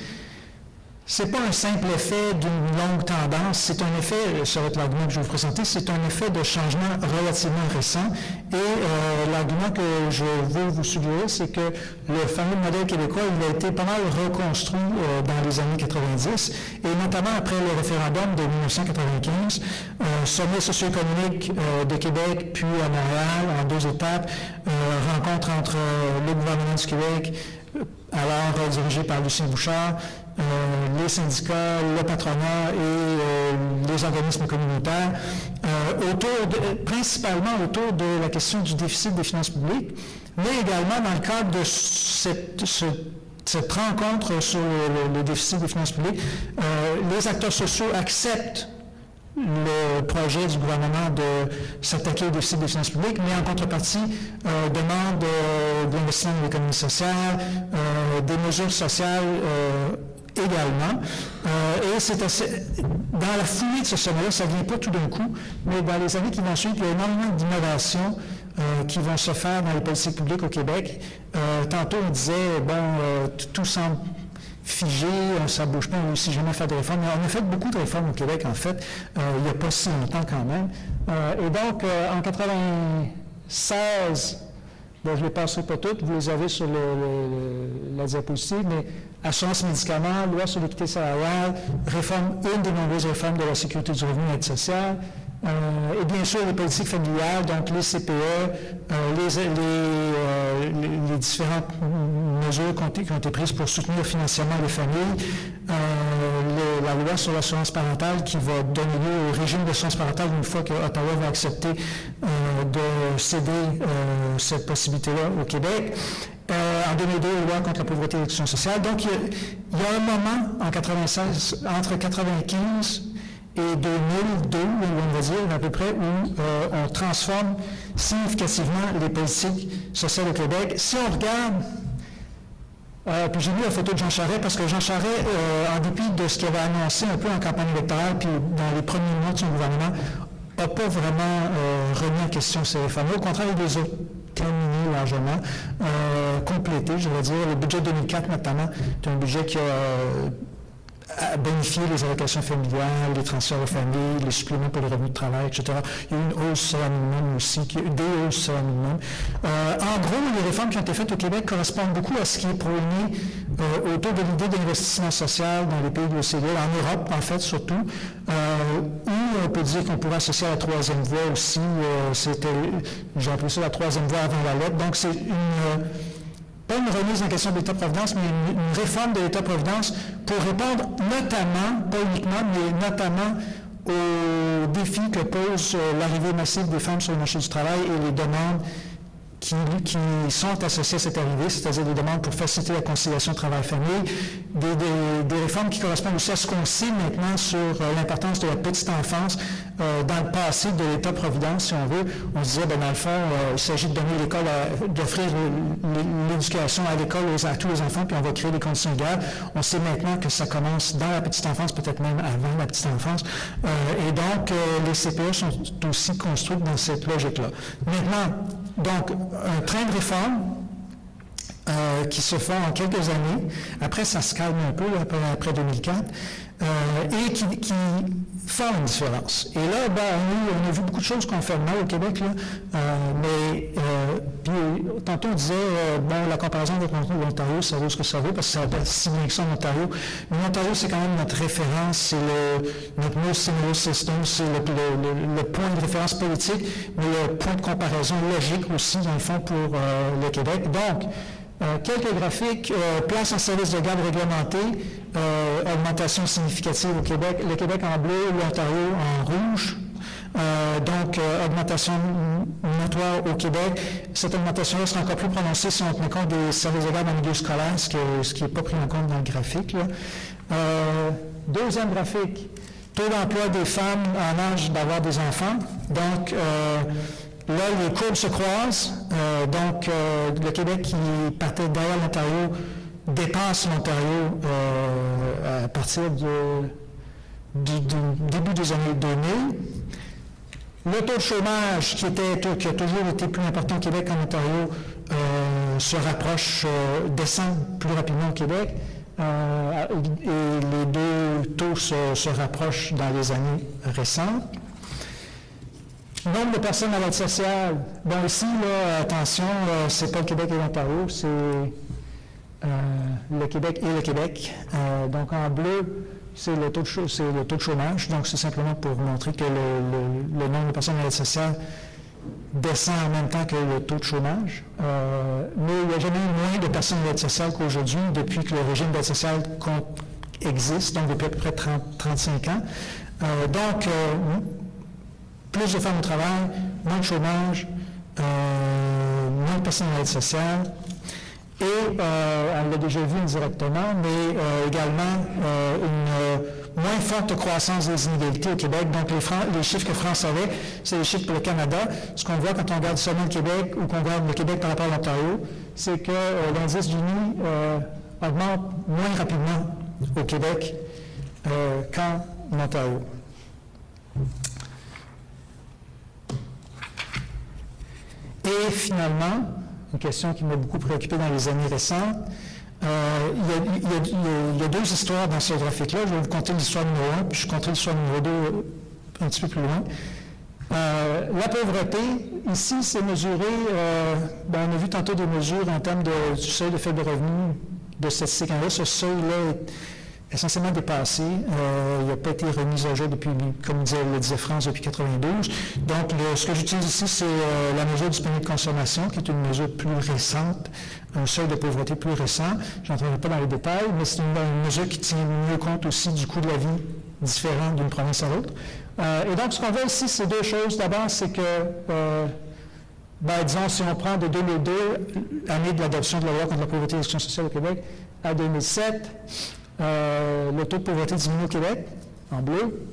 S3: ce n'est pas un simple effet d'une longue tendance, c'est un effet, ça va être l'argument que je vais vous présenter, c'est un effet de changement relativement récent. Et l'argument que je veux vous suggérer, c'est que le fameux modèle québécois, il a été pas mal reconstruit dans les années 90, et notamment après le référendum de 1995, sommet socio-économique de Québec, puis à Montréal, en 2 étapes, rencontre entre le gouvernement du Québec, alors dirigé par Lucien Bouchard, les syndicats, le patronat et les organismes communautaires, principalement autour de la question du déficit des finances publiques, mais également dans le cadre de cette rencontre sur le déficit des finances publiques, les acteurs sociaux acceptent le projet du gouvernement de s'attaquer au déficit des finances publiques, mais en contrepartie demande de l'investissement dans l'économie sociale, des mesures sociales également. Et c'est dans la foulée de ce sommet-là, ça ne vient pas tout d'un coup, mais dans les années qui vont suivre, il y a énormément d'innovations qui vont se faire dans les politiques publiques au Québec. Tantôt, on disait, tout semble figé, ça ne bouge pas, on ne réussit jamais à faire de réformes. Mais on a fait beaucoup de réformes au Québec, en fait, il n'y a pas si longtemps quand même. Et donc, en 1996, je ne les passerai pas toutes, vous les avez sur la diapositive, mais assurance médicaments, loi sur l'équité salariale, une des nombreuses réformes de la sécurité du revenu et de l'aide sociale, Et bien sûr, les politiques familiales, donc les CPE, les différentes mesures qui ont été prises pour soutenir financièrement les familles, la loi sur l'assurance parentale qui va donner lieu au régime d'assurance parentale une fois que Ottawa va accepter de céder cette possibilité-là au Québec. En 2002, loi contre la pauvreté et l'exclusion sociale. Donc, il y a un moment en 96, entre 95 et 2002, on va dire à peu près, où on transforme significativement les politiques sociales au Québec. Si on regarde, puis j'ai mis la photo de Jean Charest, parce que Jean Charest, en dépit de ce qu'il avait annoncé un peu en campagne électorale, puis dans les premiers mois de son gouvernement, n'a pas vraiment remis en question ces réformes. Au contraire, il les a terminées largement, complétées, je veux dire. Le budget 2004, notamment, c'est un budget qui a bénéficié les allocations familiales, les transferts aux familles, les suppléments pour les revenus de travail, etc. Il y a eu une hausse salaire minimum aussi, des hausses salaire minimum. En gros, les réformes qui ont été faites au Québec correspondent beaucoup à ce qui est prôné autour de l'idée d'investissement social dans les pays de l'OCDE, en Europe, en fait, surtout, où on peut dire qu'on pourrait associer à la troisième voie aussi. J'ai appelé ça la troisième voie avant la lettre. Donc, c'est pas une remise en question de l'État-providence, mais une réforme de l'État-providence pour répondre notamment, pas uniquement, mais notamment aux défis que pose l'arrivée massive des femmes sur le marché du travail et les demandes qui sont associées à cette arrivée, c'est-à-dire des demandes pour faciliter la conciliation travail-famille, des réformes qui correspondent aussi à ce qu'on sait maintenant sur l'importance de la petite enfance dans le passé de l'État-providence, si on veut. On se disait, dans le fond, il s'agit de donner l'école, d'offrir l'éducation à l'école à tous les enfants, puis on va créer des conditions idéales. On sait maintenant que ça commence dans la petite enfance, peut-être même avant la petite enfance. Et donc, les CPE sont aussi construites dans cette logique-là. Maintenant, donc, un train de réforme qui se fait en quelques années. Après, ça se calme un peu après 2004. Et qui font une différence. Et là, on a vu beaucoup de choses qu'on fait mal au Québec, là, puis tantôt on disait, la comparaison avec l'Ontario, ça vaut ce que ça vaut, parce que ça va si bien que ça en Ontario. Mais l'Ontario, c'est quand même notre référence, c'est notre most similar system, c'est le point de référence politique, mais le point de comparaison logique aussi, dans le fond, pour le Québec. Donc, quelques graphiques, place en service de garde réglementé, augmentation significative au Québec, le Québec en bleu, l'Ontario en rouge. Donc, augmentation notoire au Québec. Cette augmentation-là sera encore plus prononcée si on tient compte des services de garde en milieu scolaire, ce qui n'est pas pris en compte dans le graphique. Deuxième graphique, taux d'emploi des femmes en âge d'avoir des enfants. Donc, là, les courbes se croisent. Donc, le Québec qui partait derrière l'Ontario dépasse l'Ontario à partir du début des années 2000. Le taux de chômage, qui a toujours été plus important au Québec qu'en Ontario, se rapproche, descend plus rapidement au Québec. Et les deux taux se rapprochent dans les années récentes. Nombre de personnes à l'aide sociale. Bon, ici, là, attention, c'est pas le Québec et l'Ontario, c'est le Québec et le Québec. Donc, en bleu, c'est le taux de chômage. Donc, c'est simplement pour montrer que le nombre de personnes à l'aide sociale descend en même temps que le taux de chômage. Mais il n'y a jamais eu moins de personnes à l'aide sociale qu'aujourd'hui, depuis que le régime d'aide sociale existe, donc depuis à peu près 35 ans. Donc, plus de femmes au travail, moins de chômage, moins de personnes à l'aide sociale. Et, on l'a déjà vu indirectement, mais également une moins forte croissance des inégalités au Québec. Donc, les chiffres que France avait, c'est les chiffres pour le Canada. Ce qu'on voit quand on regarde seulement le Québec ou qu'on regarde le Québec par rapport à l'Ontario, c'est que l'indice Gini augmente moins rapidement au Québec qu'en Ontario. Et finalement, une question qui m'a beaucoup préoccupé dans les années récentes, il y a deux histoires dans ce graphique-là. Je vais vous conter l'histoire numéro 1, puis je compterai l'histoire numéro 2 un petit peu plus loin. La pauvreté, ici, c'est mesuré, on a vu tantôt des mesures en termes du seuil de faible revenu de statistique en haut. Ce seuil-là essentiellement dépassé. Il n'a pas été remis à jour depuis, comme le disait France, depuis 1992. Donc, ce que j'utilise ici, c'est la mesure du panier de consommation, qui est une mesure plus récente, un seuil de pauvreté plus récent. Je n'entrerai pas dans les détails, mais c'est une mesure qui tient mieux compte aussi du coût de la vie différent d'une province à l'autre. Et donc, ce qu'on voit ici, c'est deux choses. D'abord, c'est que, disons, si on prend de 2002, année de l'adoption de la loi contre la pauvreté et l'exclusion sociale au Québec, à 2007, le taux de pauvreté diminue au Québec, en bleu.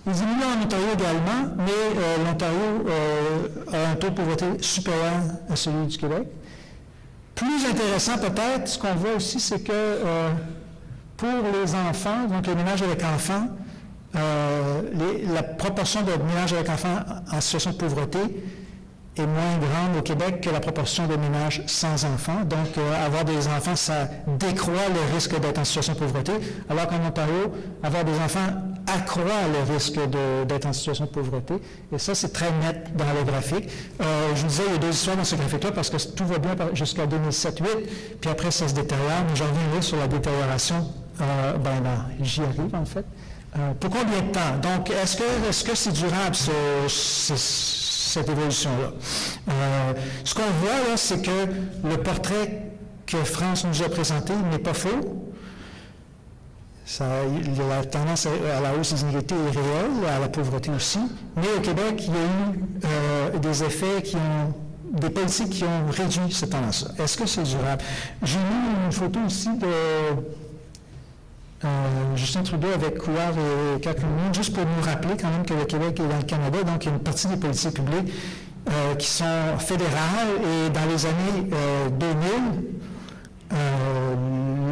S3: Il diminue en Ontario également, mais l'Ontario a un taux de pauvreté supérieur à celui du Québec. Plus intéressant peut-être, ce qu'on voit aussi, c'est que pour les enfants, donc les ménages avec enfants, la proportion de ménages avec enfants en situation de pauvreté est moins grande au Québec que la proportion de ménages sans enfants. Donc, avoir des enfants, ça décroît le risque d'être en situation de pauvreté, alors qu'en Ontario, avoir des enfants accroît le risque d'être en situation de pauvreté. Et ça, c'est très net dans le graphique. Je vous disais, il y a deux histoires dans ce graphique-là, parce que tout va bien jusqu'à 2007-2008, puis après, ça se détériore. Mais j'en reviendrai sur la détérioration. J'y arrive, en fait. Pour combien de temps? Donc, est-ce que c'est durable, cette évolution-là? Ce qu'on voit, là, c'est que le portrait que France nous a présenté n'est pas faux. La tendance à la hausse des inégalités est réelle, à la pauvreté aussi. Mais au Québec, il y a eu des effets des politiques qui ont réduit cette tendance-là. Est-ce que c'est durable? J'ai mis une photo ici de Justin Trudeau avec couleur et Cacumin, juste pour nous rappeler quand même que le Québec est dans le Canada, donc il y a une partie des politiques publiques qui sont fédérales, et dans les années 2000,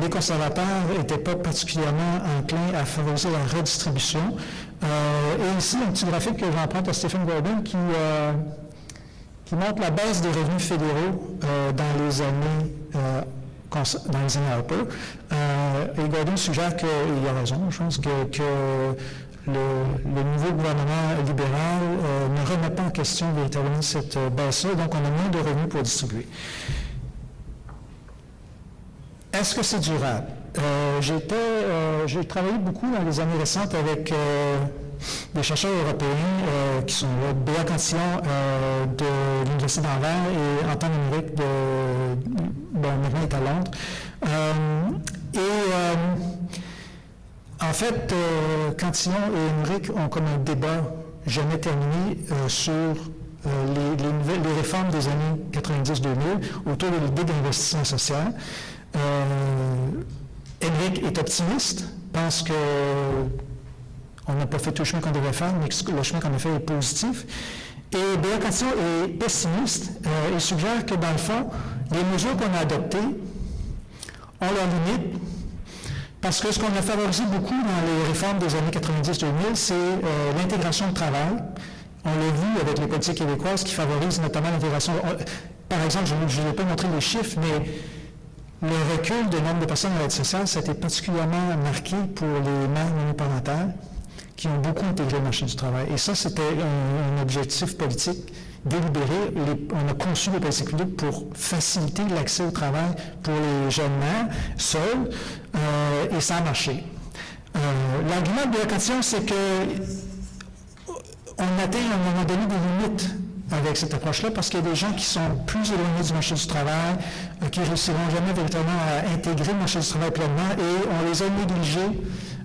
S3: les conservateurs n'étaient pas particulièrement enclins à favoriser la redistribution. Et ici, un petit graphique que j'emprunte à Stephen Gordon qui montre la baisse des revenus fédéraux dans les années Harper. Et Gordon suggère qu'il a raison. Je pense que le nouveau gouvernement libéral ne remet pas en question véritablement cette baisse-là, donc on a moins de revenus pour distribuer. Est-ce que c'est durable? J'ai travaillé beaucoup dans les années récentes avec des chercheurs européens qui sont Béa Cantillon de l'Université d'Anvers et Antoine Émeric maintenant est à Londres. En fait, Cantillon et Émeric ont comme un débat jamais terminé sur les réformes des années 90-2000 autour de l'idée d'investissement social. Émeric est optimiste, pense que on n'a pas fait tout le chemin qu'on devait faire, mais que le chemin qu'on a fait est positif. Et Béa Cantillon est pessimiste. Il suggère que, dans le fond, les mesures qu'on a adoptées ont leurs limites, parce que ce qu'on a favorisé beaucoup dans les réformes des années 90-2000, c'est l'intégration de travail. On l'a vu avec les politiques québécoises qui favorisent notamment l'intégration. Par exemple, je ne vais pas montrer les chiffres, mais le recul du nombre de personnes à l'aide sociale, ça a été particulièrement marqué pour les mères monoparentales qui ont beaucoup intégré le marché du travail. Et ça, c'était un objectif politique délibéré. On a conçu les politiques publiques pour faciliter l'accès au travail pour les jeunes mères seules, et ça a marché. L'argument de la question, c'est que on atteint à un moment donné des limites avec cette approche-là, parce qu'il y a des gens qui sont plus éloignés du marché du travail, qui ne réussiront jamais véritablement à intégrer le marché du travail pleinement, et on les a négligés.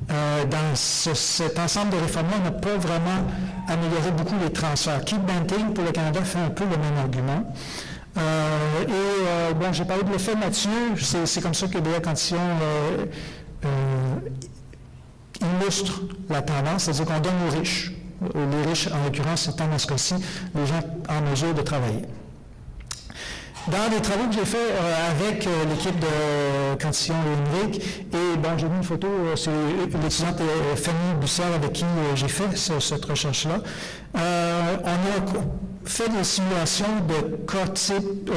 S3: Dans cet ensemble de réformes-là, on n'a pas vraiment amélioré beaucoup les transferts. Keep Banting, pour le Canada, fait un peu le même argument. J'ai parlé de l'effet Mathieu, c'est comme ça que Béa Cantillon illustre la tendance, c'est-à-dire qu'on donne aux riches. Les riches, en l'occurrence, c'est dans ce cas-ci, les gens en mesure de travailler. Dans les travaux que j'ai faits avec l'équipe de Cantillon et Émeric, j'ai mis une photo, c'est l'étudiante Fanny Bussière avec qui j'ai fait cette recherche-là. On a fait des simulations de cas type,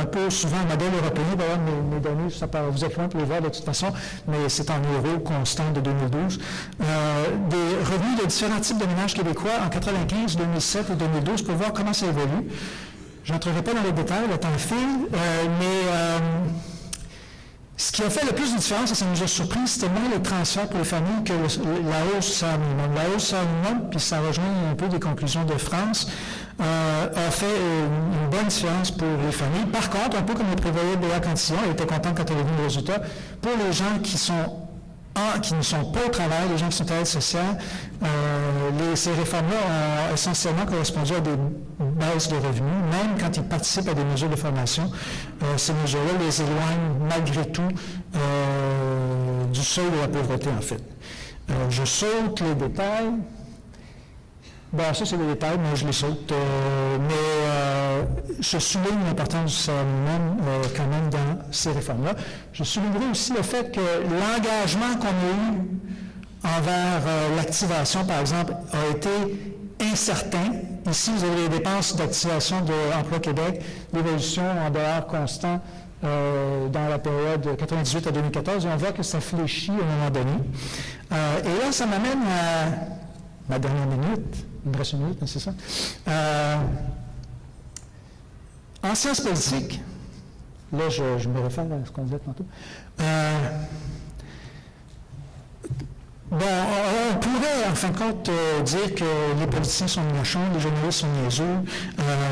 S3: un peu souvent un modèle européen. D'ailleurs, mes données, vous êtes loin pour les voir de toute façon, mais c'est en euros constant de 2012. Des revenus de différents types de ménages québécois en 95, 2007 et 2012 pour voir comment ça évolue. Je n'entrerai pas dans les détails, le temps file, mais Ce qui a fait le plus de différence, et ça nous a surpris, c'était moins les transferts pour les familles que la hausse salaire minimum. La hausse salaire minimum, puis ça rejoint un peu des conclusions de France, a fait une bonne différence pour les familles. Par contre, un peu comme le prévoyait Béa Cantillon, elle était contente quand elle est venue le résultat, pour les gens qui ne sont pas au travail, les gens qui sont à l'aide sociale, ces réformes-là ont essentiellement correspondu à des baisses de revenus, même quand ils participent à des mesures de formation. Ces mesures-là les éloignent malgré tout du seuil de la pauvreté, en fait. Je saute les détails. Bon, ça, c'est des détails, mais je les saute. Je souligne l'importance du salaire minimum quand même dans ces réformes-là. Je soulignerai aussi le fait que l'engagement qu'on a eu envers l'activation, par exemple, a été incertain. Ici, vous avez les dépenses d'activation de Emploi Québec, l'évolution en dollars constants dans la période de 1998 à 2014, et on voit que ça fléchit à un moment donné. Et là, ça m'amène à ma dernière minute. Il me reste une minute, c'est ça? En sciences politiques, là, je me réfère à ce qu'on disait tantôt. On pourrait, en fin de compte, dire que les politiciens sont méchants, les journalistes sont niaiseux,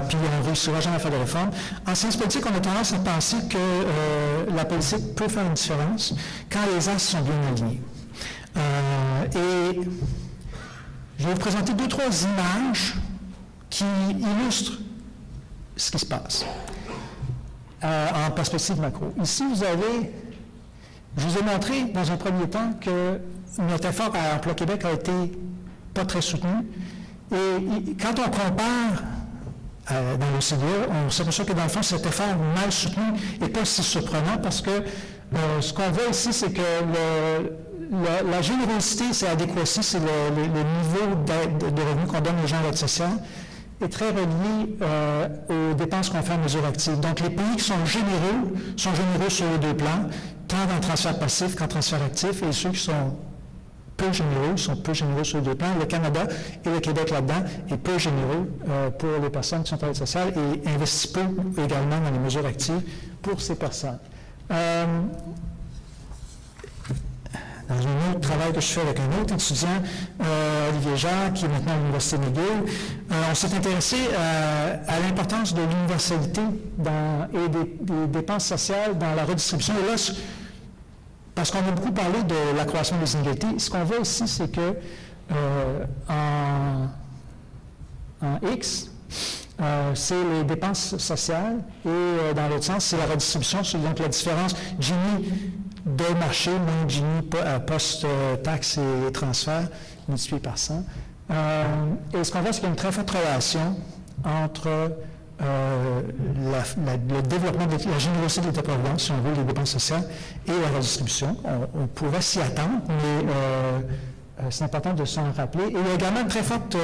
S3: puis on ne réussira jamais à faire de réforme. En sciences politiques, on a tendance à penser que la politique peut faire une différence quand les axes sont bien alignés. Et je vais vous présenter 2 ou 3 images qui illustrent ce qui se passe en perspective macro. Ici, je vous ai montré dans un premier temps que notre effort à Emploi Québec a été pas très soutenu. Et quand on compare dans l'OCDE, on s'aperçoit que dans le fond, cet effort mal soutenu n'est pas si surprenant parce que ce qu'on voit ici, c'est que la générosité, c'est l'adéquatie, c'est le niveau de revenus qu'on donne aux gens à l'aide sociale, est très relié aux dépenses qu'on fait en mesure active. Donc, les pays qui sont généreux sur les 2 plans, tant dans le transfert passif qu'en transfert actif, et ceux qui sont peu généreux sur les 2 plans. Le Canada et le Québec là-dedans est peu généreux pour les personnes qui sont à l'aide sociale et investit peu également dans les mesures actives pour ces personnes. Dans un autre travail que je fais avec un autre étudiant, Olivier Jacques, qui est maintenant à l'Université McGill, on s'est intéressé à l'importance de l'universalité et des dépenses sociales dans la redistribution. Et là, parce qu'on a beaucoup parlé de l'accroissement des inégalités, ce qu'on voit ici, c'est que en X, c'est les dépenses sociales et dans l'autre sens, c'est la redistribution. Donc la différence Gini de marché moins Gini post-taxes et transferts multiplié par 100. Et ce qu'on voit, c'est qu'il y a une très forte relation entre le développement de la générosité de l'État-providence, si on veut, les dépenses sociales, et la redistribution. On pourrait s'y attendre, mais c'est important de s'en rappeler. Et il y a également une très forte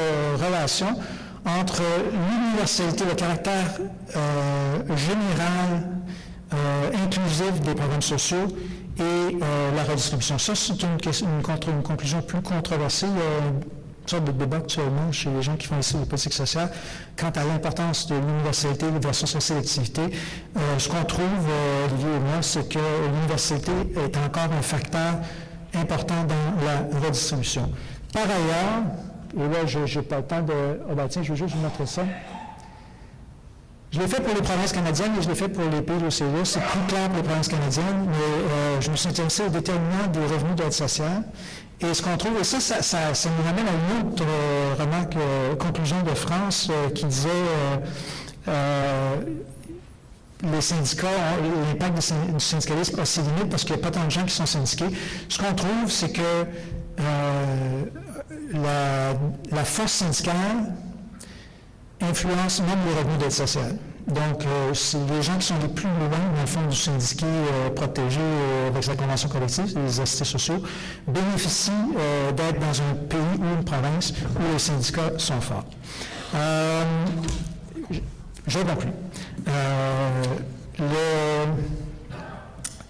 S3: relation entre l'universalité, le caractère général, inclusif des programmes sociaux et la redistribution. Ça, c'est une conclusion plus controversée. Il y a une sorte de débat actuellement chez les gens qui font ici les politiques sociales quant à l'importance de l'universalité versus la sélectivité. Ce qu'on trouve, Olivier et moi, c'est que l'universalité est encore un facteur important dans la redistribution. Par ailleurs, et là, je n'ai pas le temps de... Oh ben tiens, je vais juste vous montrer ça. Je l'ai fait pour les provinces canadiennes et je l'ai fait pour les pays de l'OCDE. C'est plus clair pour les provinces canadiennes, mais je me suis intéressé au déterminant des revenus d'aide sociale. Et ce qu'on trouve, et ça nous amène à une autre remarque, conclusion de France qui disait les syndicats, l'impact du syndicalisme a ses limites parce qu'il n'y a pas tant de gens qui sont syndiqués. Ce qu'on trouve, c'est que la force syndicale influence même les revenus d'aide sociale. Donc, c'est les gens qui sont les plus loin, dans le fond, du syndiqué protégé avec la convention collective, les assistés sociaux, bénéficient d'être dans un pays ou une province où les syndicats sont forts. Je conclue.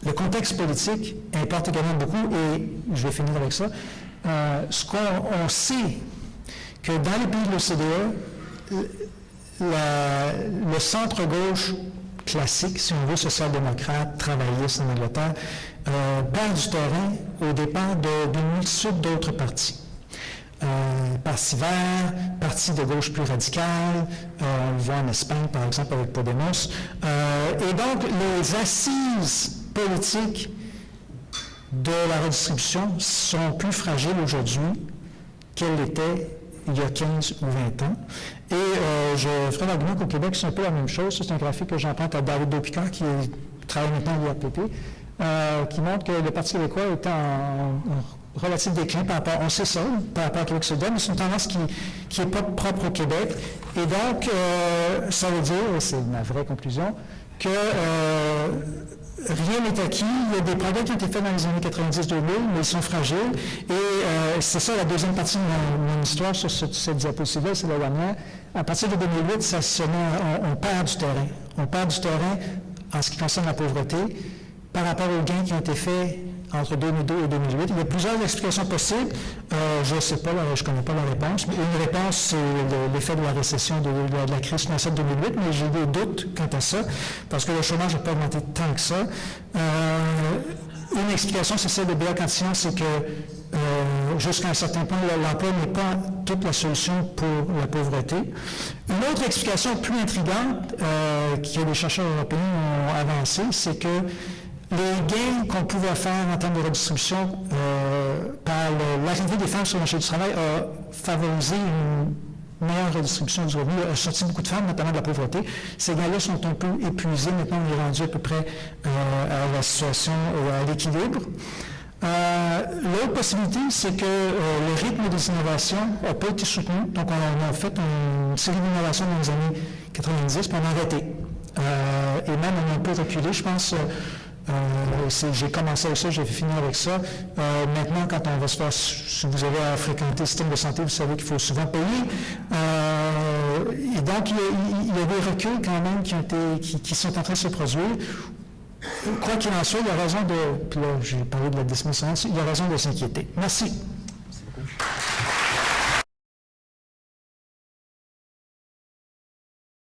S3: Le contexte politique importe également beaucoup, et je vais finir avec ça. Ce qu'on sait que dans les pays de l'OCDE, le centre-gauche classique, si on veut, social-démocrate, travailliste en Angleterre, perd du terrain au départ d'une multitude d'autres partis. Parti vert, parti de gauche plus radical, on le voit en Espagne par exemple avec Podemos. Et donc les assises politiques de la redistribution sont plus fragiles aujourd'hui qu'elles l'étaient il y a 15 ou 20 ans. Et je ferai l'argument qu'au Québec, c'est un peu la même chose. C'est un graphique que j'emprunte à David Beaupicard, qui travaille maintenant à l'IAPP, qui montre que le Parti québécois est en relatif déclin par rapport, on sait ça, par rapport à Québec solidaire, mais c'est une tendance qui n'est pas propre au Québec. Et donc, ça veut dire, et c'est ma vraie conclusion, que rien n'est acquis. Il y a des progrès qui ont été faits dans les années 90-2000, mais ils sont fragiles. Et c'est ça la deuxième partie de mon histoire sur cette diapositive-là, c'est la dernière. À partir de 2008, on perd du terrain. On perd du terrain en ce qui concerne la pauvreté par rapport aux gains qui ont été faits entre 2002 et 2008. Il y a plusieurs explications possibles. Je ne sais pas, je ne connais pas la réponse. Une réponse, c'est l'effet de la récession de la crise financière de 2008, mais j'ai des doutes quant à ça, parce que le chômage n'a pas augmenté tant que ça. Une explication, c'est celle de Béat Cantillon, c'est que jusqu'à un certain point, l'emploi n'est pas toute la solution pour la pauvreté. Une autre explication plus intrigante que les chercheurs européens ont avancée, c'est que les gains qu'on pouvait faire en termes de redistribution par l'arrivée des femmes sur le marché du travail a favorisé une meilleure redistribution du revenu, a sorti beaucoup de femmes, notamment de la pauvreté. Ces gains-là sont un peu épuisés. Maintenant, on est rendu à peu près à la situation, à l'équilibre. L'autre possibilité, c'est que le rythme des innovations n'a pas été soutenu. Donc, on a fait une série d'innovations dans les années 90, puis on a arrêté. Et même, on a un peu reculé, je pense. J'ai commencé avec ça, j'ai fini avec ça. Maintenant, quand on va se faire, si vous avez à fréquenter le système de santé, vous savez qu'il faut souvent payer. Et donc, il y a des reculs quand même qui sont en train de se produire. Quoi qu'il en soit, il y a raison de, puis là, j'ai parlé de la dismissance, il y a raison de s'inquiéter. Merci.